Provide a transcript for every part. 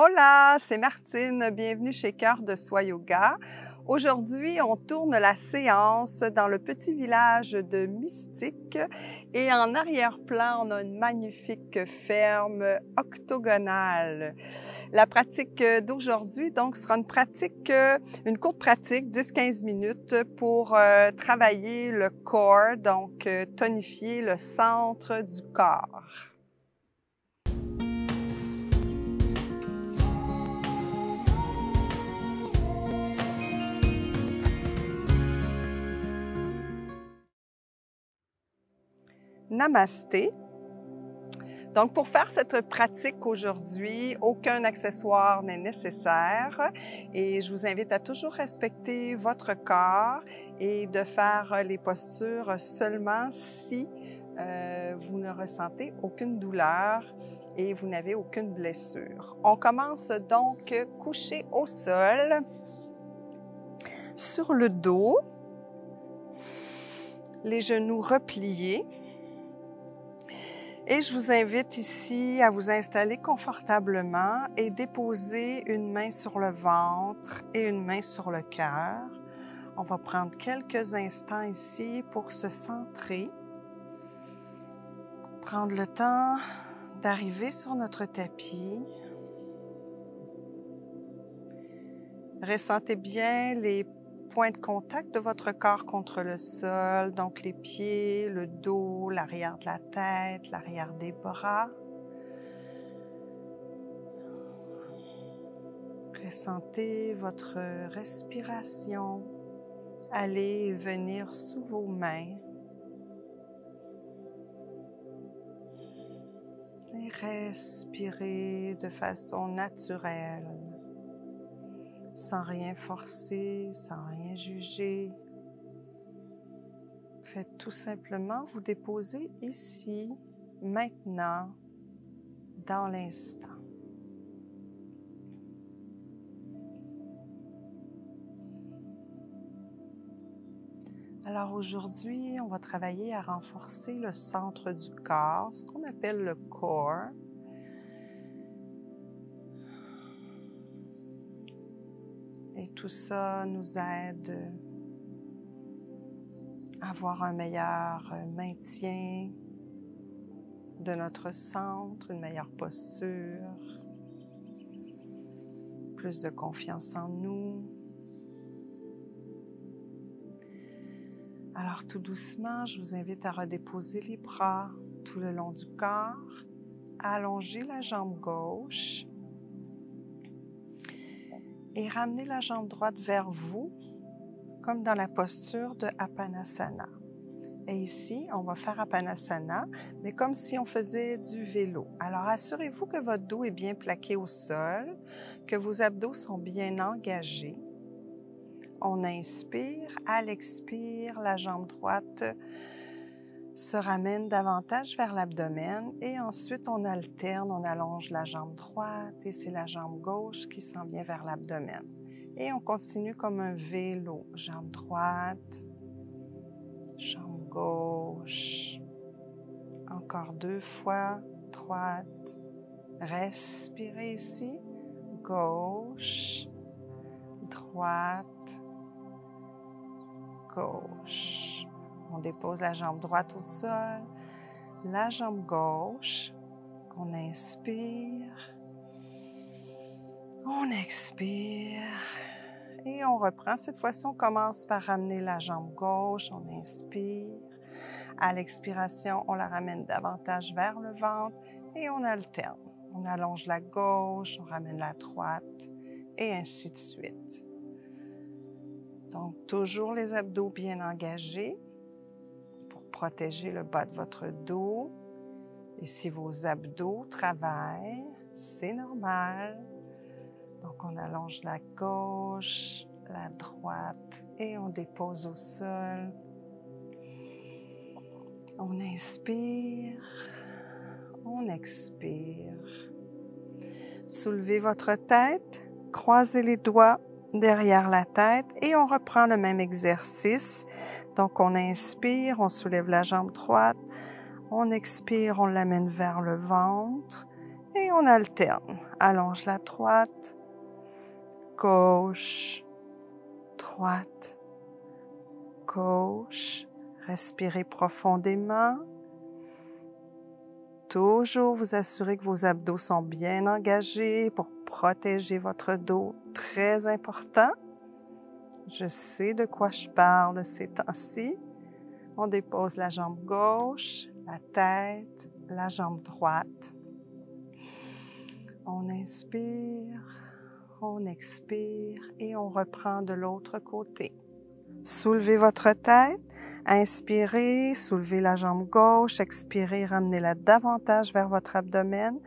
Hola, c'est Martine, bienvenue chez Cœur de Soi Yoga. Aujourd'hui, on tourne la séance dans le petit village de Mystique et en arrière-plan, on a une magnifique ferme octogonale. La pratique d'aujourd'hui, donc, sera une courte pratique, 10-15 minutes pour travailler le corps, donc tonifier le centre du corps. Namasté. Donc, pour faire cette pratique aujourd'hui, aucun accessoire n'est nécessaire et je vous invite à toujours respecter votre corps et de faire les postures seulement si vous ne ressentez aucune douleur et vous n'avez aucune blessure. On commence donc couché au sol, sur le dos, les genoux repliés. Et je vous invite ici à vous installer confortablement et déposer une main sur le ventre et une main sur le cœur. On va prendre quelques instants ici pour se centrer. Prendre le temps d'arriver sur notre tapis. Ressentez bien les points de contact de votre corps contre le sol, donc les pieds, le dos, l'arrière de la tête, l'arrière des bras. Ressentez votre respiration aller et venir sous vos mains. Et respirez de façon naturelle. Sans rien forcer, sans rien juger. Faites tout simplement vous déposer ici, maintenant, dans l'instant. Alors aujourd'hui, on va travailler à renforcer le centre du corps, ce qu'on appelle le core. Et tout ça nous aide à avoir un meilleur maintien de notre centre, une meilleure posture, plus de confiance en nous. Alors tout doucement, je vous invite à redéposer les bras tout le long du corps, à allonger la jambe gauche, et ramener la jambe droite vers vous, comme dans la posture de Apanasana. Et ici, on va faire Apanasana, mais comme si on faisait du vélo. Alors, assurez-vous que votre dos est bien plaqué au sol, que vos abdos sont bien engagés. On inspire, à l'expire, la jambe droite se ramène davantage vers l'abdomen et ensuite on alterne, on allonge la jambe droite et c'est la jambe gauche qui s'en vient vers l'abdomen. Et on continue comme un vélo, jambe droite, jambe gauche, encore 2 fois, droite, respirez ici, gauche, droite, gauche. On dépose la jambe droite au sol, la jambe gauche, on inspire, on expire et on reprend. Cette fois-ci, on commence par ramener la jambe gauche, on inspire. À l'expiration, on la ramène davantage vers le ventre et on alterne. On allonge la gauche, on ramène la droite et ainsi de suite. Donc, toujours les abdos bien engagés pour protéger le bas de votre dos. Et si vos abdos travaillent, c'est normal. Donc, on allonge la gauche, la droite et on dépose au sol. On inspire, on expire. Soulevez votre tête, croisez les doigts derrière la tête et on reprend le même exercice. Donc, on inspire, on soulève la jambe droite, on expire, on l'amène vers le ventre et on alterne. allonge la droite, gauche, droite, gauche. Respirez profondément. Toujours vous assurer que vos abdos sont bien engagés pour protéger votre dos. Très important. Je sais de quoi je parle ces temps-ci. On dépose la jambe gauche, la tête, la jambe droite. On inspire, on expire et on reprend de l'autre côté. Soulevez votre tête, inspirez, soulevez la jambe gauche, expirez, ramenez-la davantage vers votre abdomen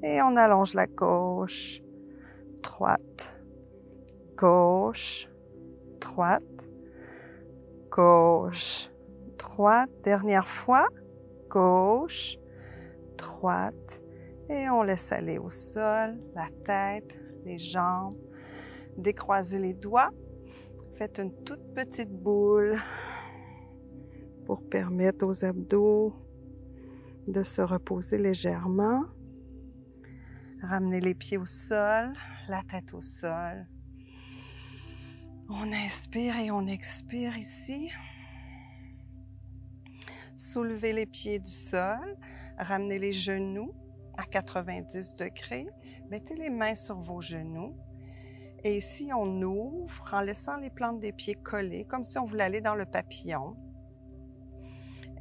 et on allonge la gauche, droite, gauche, droite, gauche, droite. Dernière fois, gauche, droite et on laisse aller au sol, la tête, les jambes, décroisez les doigts. Faites une toute petite boule pour permettre aux abdos de se reposer légèrement. Ramenez les pieds au sol, la tête au sol. On inspire et on expire ici. Soulevez les pieds du sol, ramenez les genoux à 90 degrés. Mettez les mains sur vos genoux. Et ici, on ouvre en laissant les plantes des pieds collées, comme si on voulait aller dans le papillon.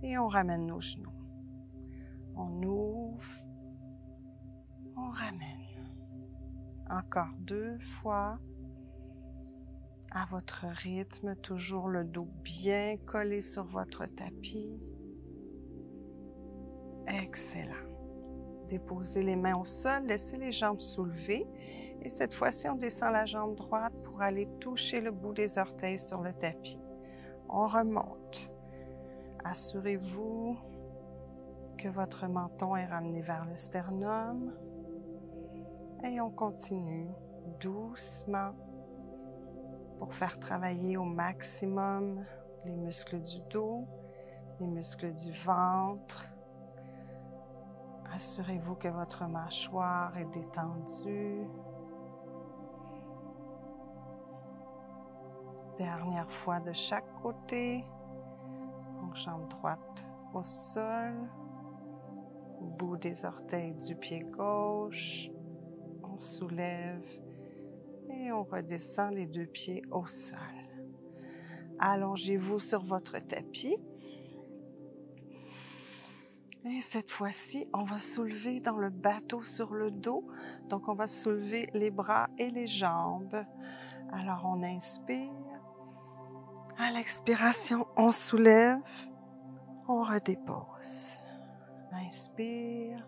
Et on ramène nos genoux. On ouvre, on ramène. Encore 2 fois. À votre rythme, toujours le dos bien collé sur votre tapis. Excellent. Déposez les mains au sol, laissez les jambes soulevées. Et cette fois-ci, on descend la jambe droite pour aller toucher le bout des orteils sur le tapis. On remonte. Assurez-vous que votre menton est ramené vers le sternum. Et on continue doucement pour faire travailler au maximum les muscles du dos, les muscles du ventre. Assurez-vous que votre mâchoire est détendue. Dernière fois de chaque côté. Donc, jambe droite au sol. Bout des orteils du pied gauche. On soulève et on redescend les 2 pieds au sol. Allongez-vous sur votre tapis. Et cette fois-ci, on va soulever dans le bateau sur le dos. Donc, on va soulever les bras et les jambes. Alors, on inspire. À l'expiration, on soulève. On redépose. Inspire.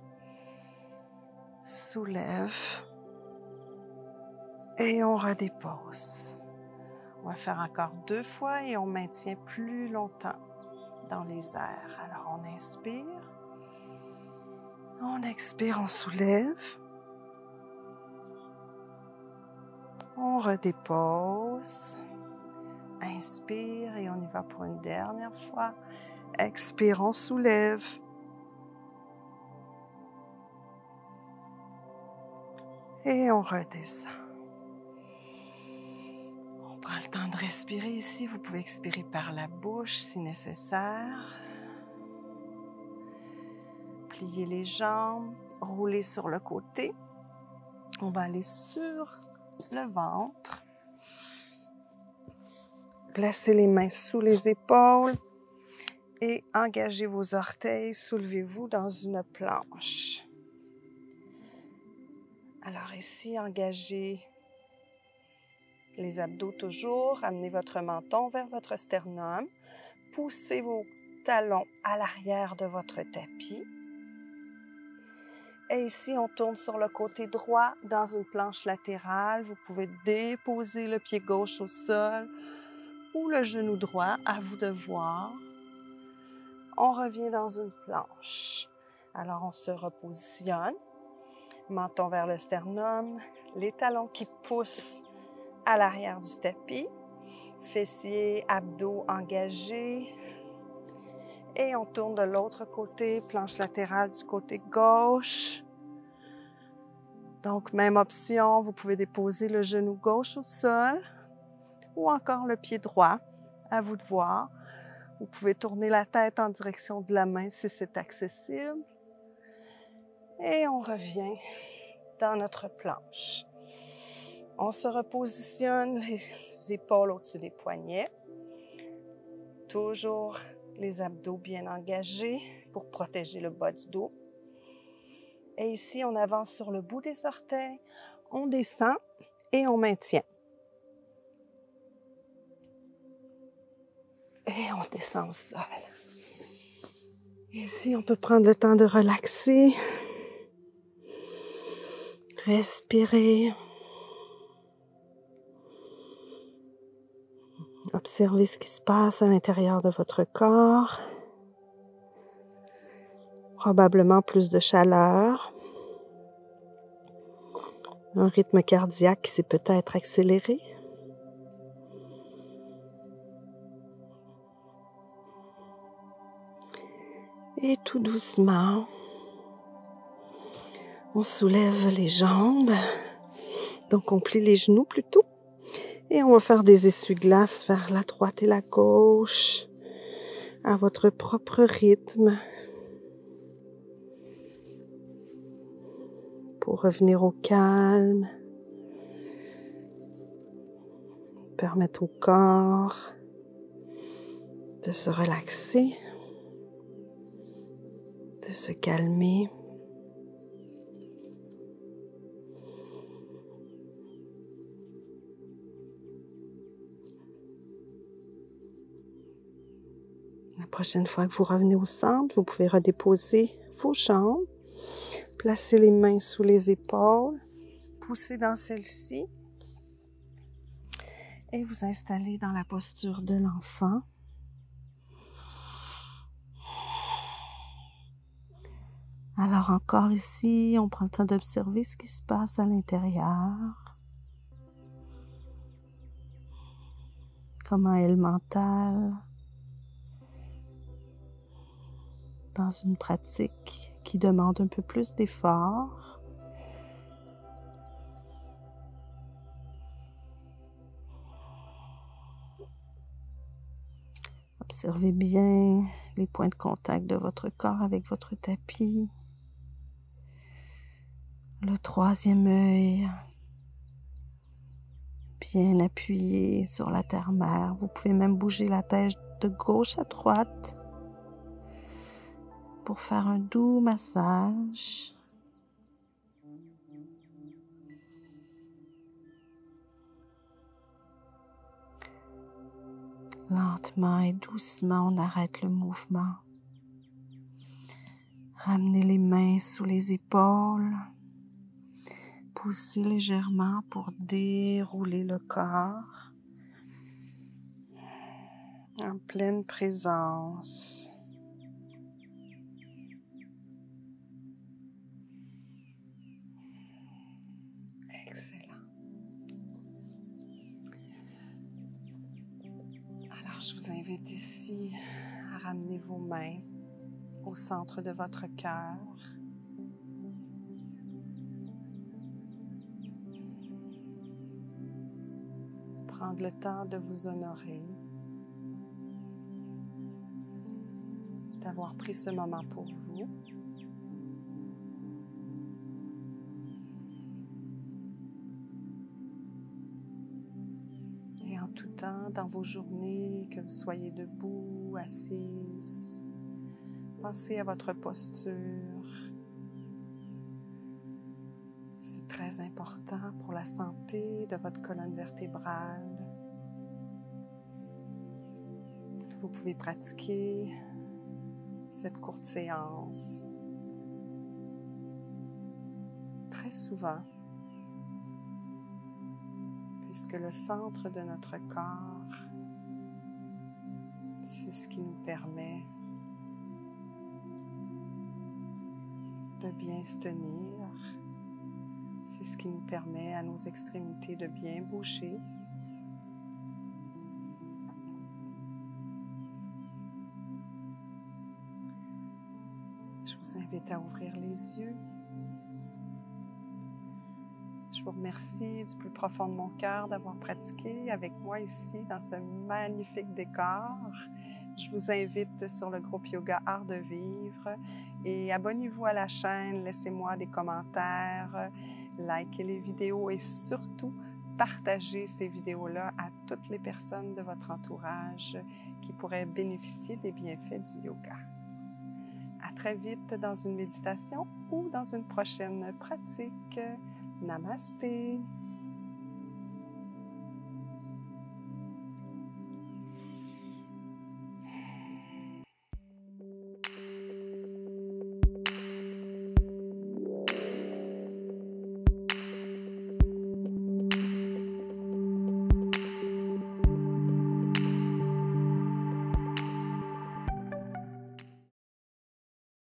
Soulève. Et on redépose. On va faire encore 2 fois et on maintient plus longtemps dans les airs. Alors, on inspire. On expire, on soulève. On redépose. Inspire et on y va pour une dernière fois. Expire, on soulève. Et on redescend. On prend le temps de respirer ici. Vous pouvez expirer par la bouche si nécessaire. Pliez les jambes, roulez sur le côté. On va aller sur le ventre. Placez les mains sous les épaules et engagez vos orteils. Soulevez-vous dans une planche. Alors ici, engagez les abdos toujours. Amenez votre menton vers votre sternum. Poussez vos talons à l'arrière de votre tapis. Et ici, on tourne sur le côté droit dans une planche latérale. Vous pouvez déposer le pied gauche au sol ou le genou droit, à vous de voir. On revient dans une planche. Alors, on se repositionne. Menton vers le sternum, les talons qui poussent à l'arrière du tapis. Fessiers, abdos engagés. Et on tourne de l'autre côté, planche latérale du côté gauche. Donc, même option, vous pouvez déposer le genou gauche au sol ou encore le pied droit, à vous de voir. Vous pouvez tourner la tête en direction de la main si c'est accessible. Et on revient dans notre planche. On se repositionne les épaules au-dessus des poignets. Toujours les abdos bien engagés pour protéger le bas du dos. Et ici, on avance sur le bout des orteils, on descend et on maintient. Et on descend au sol. Ici, on peut prendre le temps de relaxer. Respirer. Observez ce qui se passe à l'intérieur de votre corps. Probablement plus de chaleur. Un rythme cardiaque qui s'est peut-être accéléré. Et tout doucement, on soulève les jambes. Donc, on plie les genoux plutôt. Et on va faire des essuie-glaces vers la droite et la gauche, à votre propre rythme. Pour revenir au calme. Permettre au corps de se relaxer, de se calmer. La prochaine fois que vous revenez au centre, vous pouvez redéposer vos jambes, placer les mains sous les épaules, pousser dans celle-ci et vous installer dans la posture de l'enfant. Alors encore ici, on prend le temps d'observer ce qui se passe à l'intérieur. Comment est le mental dans une pratique qui demande un peu plus d'effort. Observez bien les points de contact de votre corps avec votre tapis. Le troisième œil bien appuyé sur la terre-mère. Vous pouvez même bouger la tête de gauche à droite pour faire un doux massage. Lentement et doucement, on arrête le mouvement. Ramenez les mains sous les épaules. Poussez légèrement pour dérouler le corps. En pleine présence. Excellent. Alors, je vous invite ici à ramener vos mains au centre de votre cœur. Prendre le temps de vous honorer, d'avoir pris ce moment pour vous. Et en tout temps, dans vos journées, que vous soyez debout, assise, pensez à votre posture. C'est très important pour la santé de votre colonne vertébrale. Vous pouvez pratiquer cette courte séance très souvent, puisque le centre de notre corps, c'est ce qui nous permet de bien se tenir. C'est ce qui nous permet à nos extrémités de bien bouger. Je vous invite à ouvrir les yeux. vous remercie du plus profond de mon cœur d'avoir pratiqué avec moi ici dans ce magnifique décor. Je vous invite sur le groupe Yoga Art de Vivre et abonnez-vous à la chaîne, laissez-moi des commentaires, likez les vidéos et surtout partagez ces vidéos-là à toutes les personnes de votre entourage qui pourraient bénéficier des bienfaits du yoga. À très vite dans une méditation ou dans une prochaine pratique. Namasté!